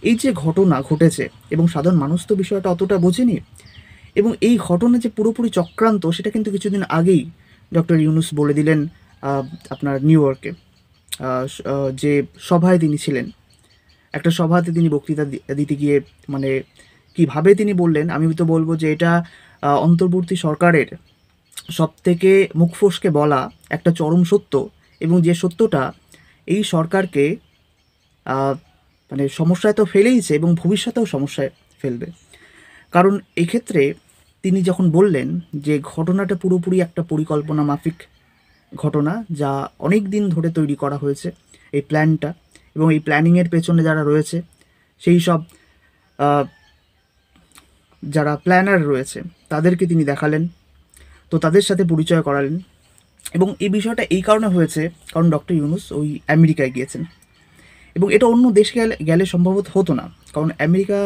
এই যে ঘটনা ঘটেছে এবং সাধারণ মানুষ তো বিষয়টা অতটা বোঝেনি, এবং এই ঘটনা যে পুরোপুরি চক্রান্ত সেটা কিন্তু কিছুদিন আগেই ডক্টর ইউনূস বলে দিলেন আপনার নিউ ইয়র্কে যে সভায় তিনি ছিলেন। একটা সভাতে তিনি বক্তৃতা দিতে গিয়ে মানে কিভাবে তিনি বললেন, আমি তো বলব যে এটা অন্তর্বর্তী সরকারের সবথেকে মুখ ফসকে বলা একটা চরম সত্য, এবং যে সত্যটা এই সরকারকে আহ, মানে সমস্যায় তো ফেলেইছে এবং ভবিষ্যতেও সমস্যায় ফেলবে। কারণ এক্ষেত্রে তিনি যখন বললেন যে ঘটনাটা পুরোপুরি একটা পরিকল্পনা মাফিক ঘটনা, যা অনেক দিন ধরে তৈরি করা হয়েছে এই প্ল্যানটা, এবং এই প্ল্যানিংয়ের পেছনে যারা রয়েছে সেই সব আহ, যারা প্ল্যানার রয়েছে তাদেরকে তিনি দেখালেন, তো তাদের সাথে পরিচয় করালেন। এবং এই বিষয়টা এই কারণে হয়েছে কারণ ডক্টর ইউনূস ওই আমেরিকায় গিয়েছেন, এবং এটা অন্য দেশে গেলে গেলে সম্ভবত হতো না, কারণ আমেরিকা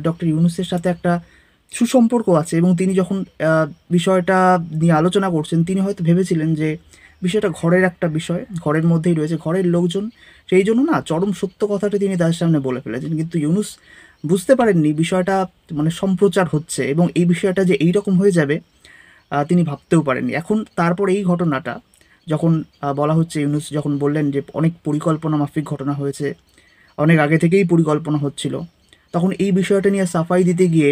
ডক্টর ইউনূসের সাথে একটা সুসম্পর্ক আছে, এবং তিনি যখন বিষয়টা নিয়ে আলোচনা করছেন তিনি হয়তো ভেবেছিলেন যে বিষয়টা ঘরের একটা বিষয়, ঘরের মধ্যেই রয়েছে, ঘরের লোকজন, সেই জন্য না চরম সত্য কথাটা তিনি তাদের সামনে বলে ফেলেছেন। কিন্তু ইউনূস বুঝতে পারেননি বিষয়টা মানে সম্প্রচার হচ্ছে, এবং এই বিষয়টা যে এই রকম হয়ে যাবে তিনি ভাবতেও পারেননি। এখন তারপর এই ঘটনাটা যখন বলা হচ্ছে, ইউনূস যখন বললেন যে অনেক পরিকল্পনা মাফিক ঘটনা হয়েছে, অনেক আগে থেকেই পরিকল্পনা হচ্ছিল, তখন এই বিষয়টা নিয়ে সাফাই দিতে গিয়ে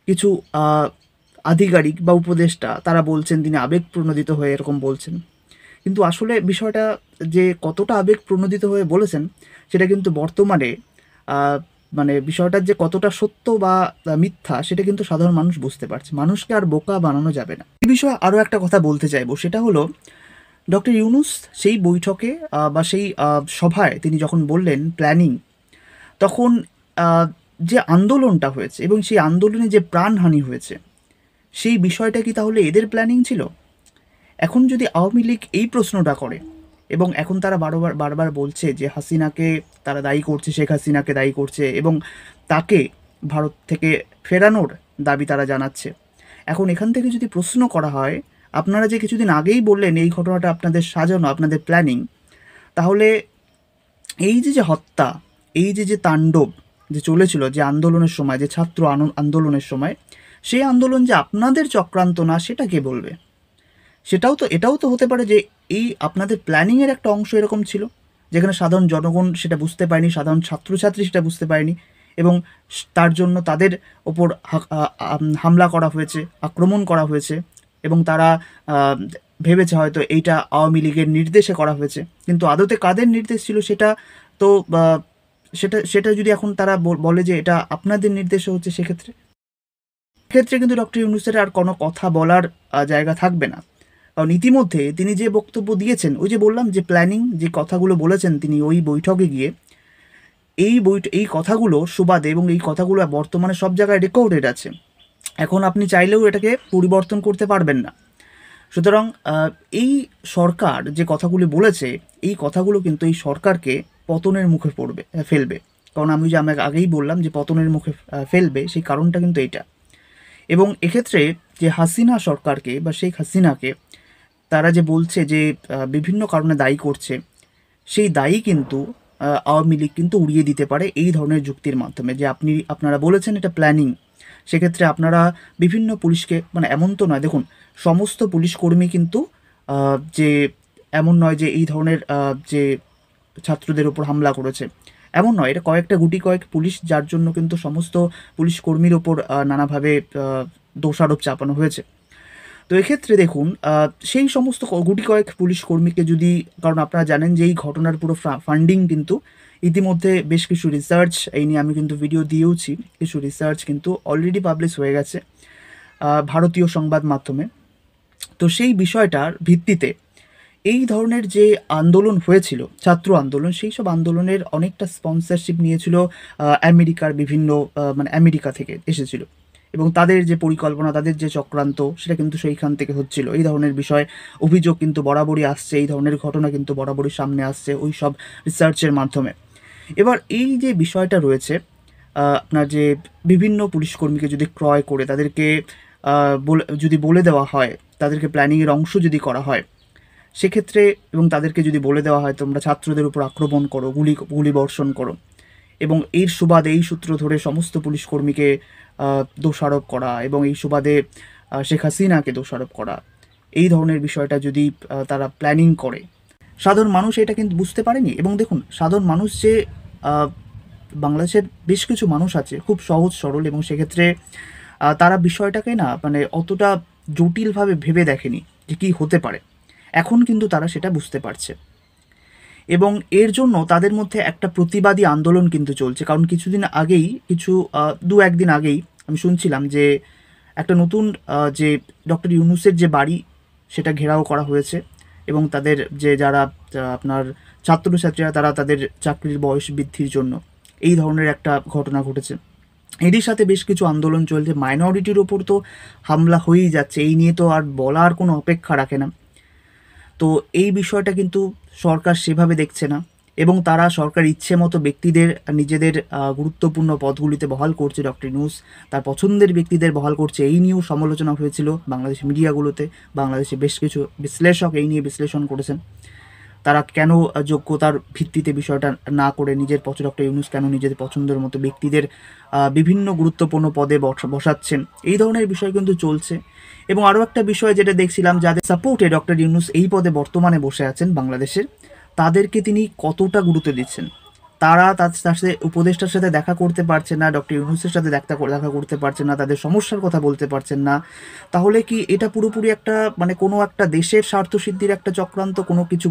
কিছু আহ, আধিকারিক বা উপদেষ্টা তারা বলছেন তিনি আবেগপ্রণোদিত হয়ে এরকম বলছেন। কিন্তু আসলে বিষয়টা যে কতটা আবেগপ্রণোদিত হয়ে বলেছেন সেটা কিন্তু বর্তমানে আহ, মানে বিষয়টার যে কতটা সত্য বা মিথ্যা সেটা কিন্তু সাধারণ মানুষ বুঝতে পারছে। মানুষকে আর বোকা বানানো যাবে না। এই বিষয়ে আরও একটা কথা বলতে চাইবো, সেটা হলো ডক্টর ইউনূস সেই বৈঠকে বা সেই সভায় তিনি যখন বললেন প্ল্যানিং, তখন আহ, যে আন্দোলনটা হয়েছে এবং সেই আন্দোলনে যে প্রাণহানি হয়েছে সেই বিষয়টা কি তাহলে এদের প্ল্যানিং ছিল? এখন যদি আওয়ামী লীগ এই প্রশ্নটা করে, এবং এখন তারা বারবার বারবার বলছে যে হাসিনাকে তারা দায়ী করছে, শেখ হাসিনাকে দায়ী করছে, এবং তাকে ভারত থেকে ফেরানোর দাবি তারা জানাচ্ছে। এখন এখান থেকে যদি প্রশ্ন করা হয়, আপনারা যে কিছুদিন আগেই বললেন এই ঘটনাটা আপনাদের সাজানো, আপনাদের প্ল্যানিং, তাহলে এই যে যে হত্যা, এই যে যে তাণ্ডব যে চলেছিল যে আন্দোলনের সময়, যে ছাত্র আন্দোলনের সময়, সেই আন্দোলন যে আপনাদের চক্রান্ত না সেটা কে বলবে? এটাও তো হতে পারে যে এই আপনাদের প্ল্যানিংয়ের একটা অংশ এরকম ছিল, যেখানে সাধারণ জনগণ সেটা বুঝতে পারেনি, সাধারণ ছাত্রছাত্রী সেটা বুঝতে পারেনি, এবং তার জন্য তাদের ওপর হামলা করা হয়েছে, আক্রমণ করা হয়েছে, এবং তারা আহ, ভেবেছে হয়তো এইটা আওয়ামী লীগের নির্দেশে করা হয়েছে, কিন্তু আদতে কাদের নির্দেশ ছিল সেটা তো সেটা সেটা যদি এখন তারা বলে যে এটা আপনাদের নির্দেশে হচ্ছে, সেক্ষেত্রে ক্ষেত্রে কিন্তু ডক্টর ইউনূসের আর কোনো কথা বলার জায়গা থাকবে না। কারণ ইতিমধ্যে তিনি যে বক্তব্য দিয়েছেন, ওই যে বললাম যে প্ল্যানিং যে কথাগুলো বলেছেন তিনি ওই বৈঠকে গিয়ে, এই কথাগুলো সুবাদে, এবং এই কথাগুলো বর্তমানে সব জায়গায় রেকর্ডেড আছে, এখন আপনি চাইলেও এটাকে পরিবর্তন করতে পারবেন না। সুতরাং এই সরকার যে কথাগুলি বলেছে, এই কথাগুলো কিন্তু এই সরকারকে পতনের মুখে ফেলবে। কারণ আমি যে আমি আগেই বললাম যে পতনের মুখে ফেলবে, সেই কারণটা কিন্তু এইটা। এবং এক্ষেত্রে যে হাসিনা সরকারকে বা শেখ হাসিনাকে তারা যে বলছে যে বিভিন্ন কারণে দায়ী করছে, সেই দায়ী কিন্তু আওয়ামী লীগ কিন্তু উড়িয়ে দিতে পারে এই ধরনের যুক্তির মাধ্যমে, যে আপনারা বলেছেন এটা প্ল্যানিং, সেক্ষেত্রে আপনারা বিভিন্ন পুলিশকে, মানে এমন তো নয়, দেখুন সমস্ত পুলিশ কর্মী কিন্তু যে এমন নয় যে এই ধরনের যে ছাত্রদের উপর হামলা করেছে, এমন নয়, এটা কয়েকটা গুটি কয়েক পুলিশ, যার জন্য কিন্তু সমস্ত পুলিশ কর্মীর ওপর নানাভাবে দোষারোপ চাপানো হয়েছে। তো এক্ষেত্রে দেখুন সেই সমস্ত গুটি কয়েক পুলিশ কর্মীকে যদি, কারণ আপনারা জানেন যে এই ঘটনার পুরো ফান্ডিং কিন্তু ইতিমধ্যে বেশ কিছু রিসার্চ, এই নিয়ে আমি কিন্তু ভিডিও দিয়েওছি, কিছু রিসার্চ কিন্তু অলরেডি পাবলিশ হয়ে গেছে ভারতীয় সংবাদ মাধ্যমে। তো সেই বিষয়টার ভিত্তিতে এই ধরনের যে আন্দোলন হয়েছিল, ছাত্র আন্দোলন, সেই সব আন্দোলনের অনেকটা স্পন্সরশিপ নিয়েছিল আমেরিকার বিভিন্ন মানে আমেরিকা থেকে এসেছিল, এবং তাদের যে পরিকল্পনা, তাদের যে চক্রান্ত, সেটা কিন্তু সেইখান থেকে হচ্ছিল। এই ধরনের বিষয় অভিযোগ কিন্তু বরাবরই আসছে, এই ধরনের ঘটনা কিন্তু বরাবরই সামনে আসছে ওই সব রিসার্চের মাধ্যমে। এবার এই যে বিষয়টা রয়েছে, আপনার যে বিভিন্ন পুলিশ কর্মীকে যদি ক্রয় করে তাদেরকে যদি বলে দেওয়া হয়, তাদেরকে প্ল্যানিংয়ের অংশ যদি করা হয়, সেক্ষেত্রে, এবং তাদেরকে যদি বলে দেওয়া হয় তোমরা ছাত্রদের উপর আক্রমণ করো, গুলি বর্ষণ করো, এবং এর সুবাদে এই সূত্র ধরে সমস্ত পুলিশ কর্মীকে দোষারোপ করা এবং এই সুবাদে শেখ হাসিনাকে দোষারোপ করা, এই ধরনের বিষয়টা যদি তারা প্ল্যানিং করে, সাধারণ মানুষ এটা কিন্তু বুঝতে পারেনি। এবং দেখুন, সাধারণ মানুষ যে বাংলাদেশের বেশ কিছু মানুষ আছে খুব সহজ সরল, এবং সেক্ষেত্রে তারা বিষয়টাকে না মানে অতটা জটিলভাবে ভেবে দেখেনি যে কী হতে পারে। এখন কিন্তু তারা সেটা বুঝতে পারছে, এবং এর জন্য তাদের মধ্যে একটা প্রতিবাদী আন্দোলন কিন্তু চলছে। কারণ কিছুদিন আগেই, দু একদিন আগেই আমি শুনছিলাম যে একটা নতুন যে ডক্টর ইউনূসের যে বাড়ি, সেটা ঘেরাও করা হয়েছে, এবং তাদের যে যারা আপনার ছাত্রছাত্রীরা, তারা তাদের চাকরির বয়স বৃদ্ধির জন্য এই ধরনের একটা ঘটনা ঘটেছে। এরই সাথে বেশ কিছু আন্দোলন চলছে। মাইনরিটির ওপর তো হামলা হয়েই যাচ্ছে, এই নিয়ে তো আর বলার কোনো অপেক্ষা রাখে না। তো এই বিষয়টা কিন্তু সরকার সেভাবে দেখছে না, এবং তারা সরকার ইচ্ছে মতো ব্যক্তিদের নিজেদের গুরুত্বপূর্ণ পদগুলিতে বহাল করছে। ডক্টর ইউনূস তার পছন্দের ব্যক্তিদের বহাল করছে। এই নিয়েও সমালোচনা হয়েছিল বাংলাদেশ মিডিয়াগুলোতে। বাংলাদেশে বেশ কিছু বিশ্লেষক এই নিয়ে বিশ্লেষণ করেছেন, তারা কেন যোগ্যতার ভিত্তিতে বিষয়টা না করে নিজের ডক্টর ইউনূস কেন নিজেদের পছন্দের মতো ব্যক্তিদের বিভিন্ন গুরুত্বপূর্ণ পদে বসাচ্ছেন, এই ধরনের বিষয় কিন্তু চলছে। এবং আরও একটা বিষয় যেটা দেখছিলাম, যাদের সাপোর্টে ডক্টর ইউনূস এই পদে বর্তমানে বসে আছেন বাংলাদেশের, তাদেরকে তিনি কতটা গুরুত্ব দিচ্ছেন। তারা তার সাথে উপদেষ্টার সাথে দেখা করতে পারছেন না, ডক্টর ইউনূসের সাথে দেখা করতে পারছেন না, তাদের সমস্যার কথা বলতে পারছেন না। তাহলে কি এটা পুরোপুরি একটা মানে কোনো একটা দেশের স্বার্থসিদ্ধির একটা চক্রান্ত, কোনো কিছু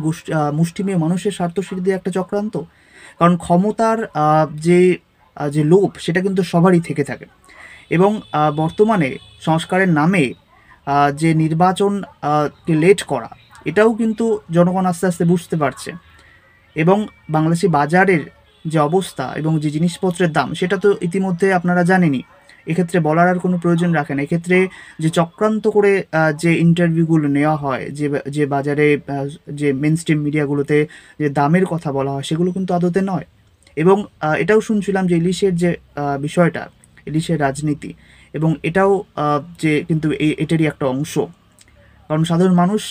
মুষ্টিমেয় মানুষের স্বার্থসিদ্ধির একটা চক্রান্ত? কারণ ক্ষমতার যে লোভ, সেটা কিন্তু সবারই থেকে থাকে। এবং বর্তমানে সংস্কারের নামে যে নির্বাচন কে লেট করা, এটাও কিন্তু জনগণ আস্তে আস্তে বুঝতে পারছে। এবং বাংলাদেশি বাজারের যে অবস্থা এবং যে জিনিসপত্রের দাম, সেটা তো ইতিমধ্যে আপনারা জানেনই, এক্ষেত্রে বলার আর কোনো প্রয়োজন রাখে না। এক্ষেত্রে যে চক্রান্ত করে যে ইন্টারভিউগুলো নেওয়া হয়, যে বাজারে যে মেন স্ট্রিম মিডিয়াগুলোতে যে দামের কথা বলা হয়, সেগুলো কিন্তু আদতে নয়। এবং এটাও শুনছিলাম যে ইলিশের যে বিষয়টা, ইলিশের রাজনীতি, এবং এটাও যে কিন্তু এটারই একটা অংশ। কারণ সাধারণ মানুষ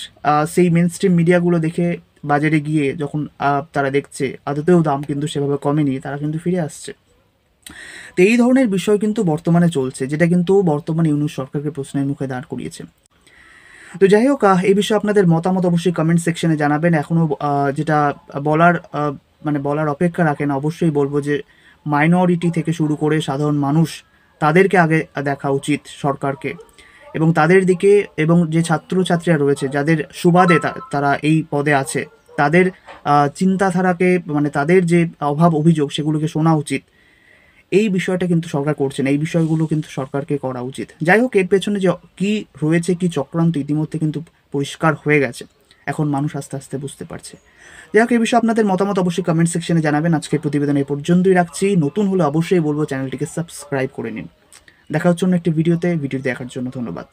সেই মেন স্ট্রিম মিডিয়াগুলো দেখে বাজারে গিয়ে যখন তারা দেখছে আদতেও দাম কিন্তু সেভাবে কমেনি, তারা কিন্তু ফিরে আসছে। তো এই ধরনের বিষয় কিন্তু বর্তমানে চলছে, যেটা কিন্তু বর্তমানে ইউনূস সরকারকে প্রশ্নের মুখে দাঁড় করিয়েছে। তো যাই হোক, এই বিষয়ে আপনাদের মতামত অবশ্যই কমেন্ট সেকশনে জানাবেন। এখনও যেটা বলার অপেক্ষা রাখে না, অবশ্যই বলবো যে মাইনরিটি থেকে শুরু করে সাধারণ মানুষ, তাদেরকে আগে দেখা উচিত সরকারকে, এবং তাদের দিকে, এবং যে ছাত্রছাত্রীরা রয়েছে যাদের সুবাদে তারা এই পদে আছে, তাদের চিন্তাধারাকে মানে তাদের যে অভাব অভিযোগ, সেগুলোকে শোনা উচিত। এই বিষয়টা কিন্তু সরকার করছে না, এই বিষয়গুলো কিন্তু সরকারকে করা উচিত। যাই হোক, এর পেছনে যে কী রয়েছে, কী চক্রান্ত, ইতিমধ্যে কিন্তু পরিষ্কার হয়ে গেছে। এখন মানুষ আস্তে আস্তে বুঝতে পারছে। যাই হোক, এই বিষয়ে আপনাদের মতামত অবশ্যই কমেন্ট সেকশনে জানাবেন। আজকের প্রতিবেদন এই পর্যন্তই রাখছি। নতুন হলে অবশ্যই বলবো চ্যানেলটিকে সাবস্ক্রাইব করে নিন। দেখা হচ্ছে অন্য একটি ভিডিওতে। ভিডিও দেখার জন্য ধন্যবাদ।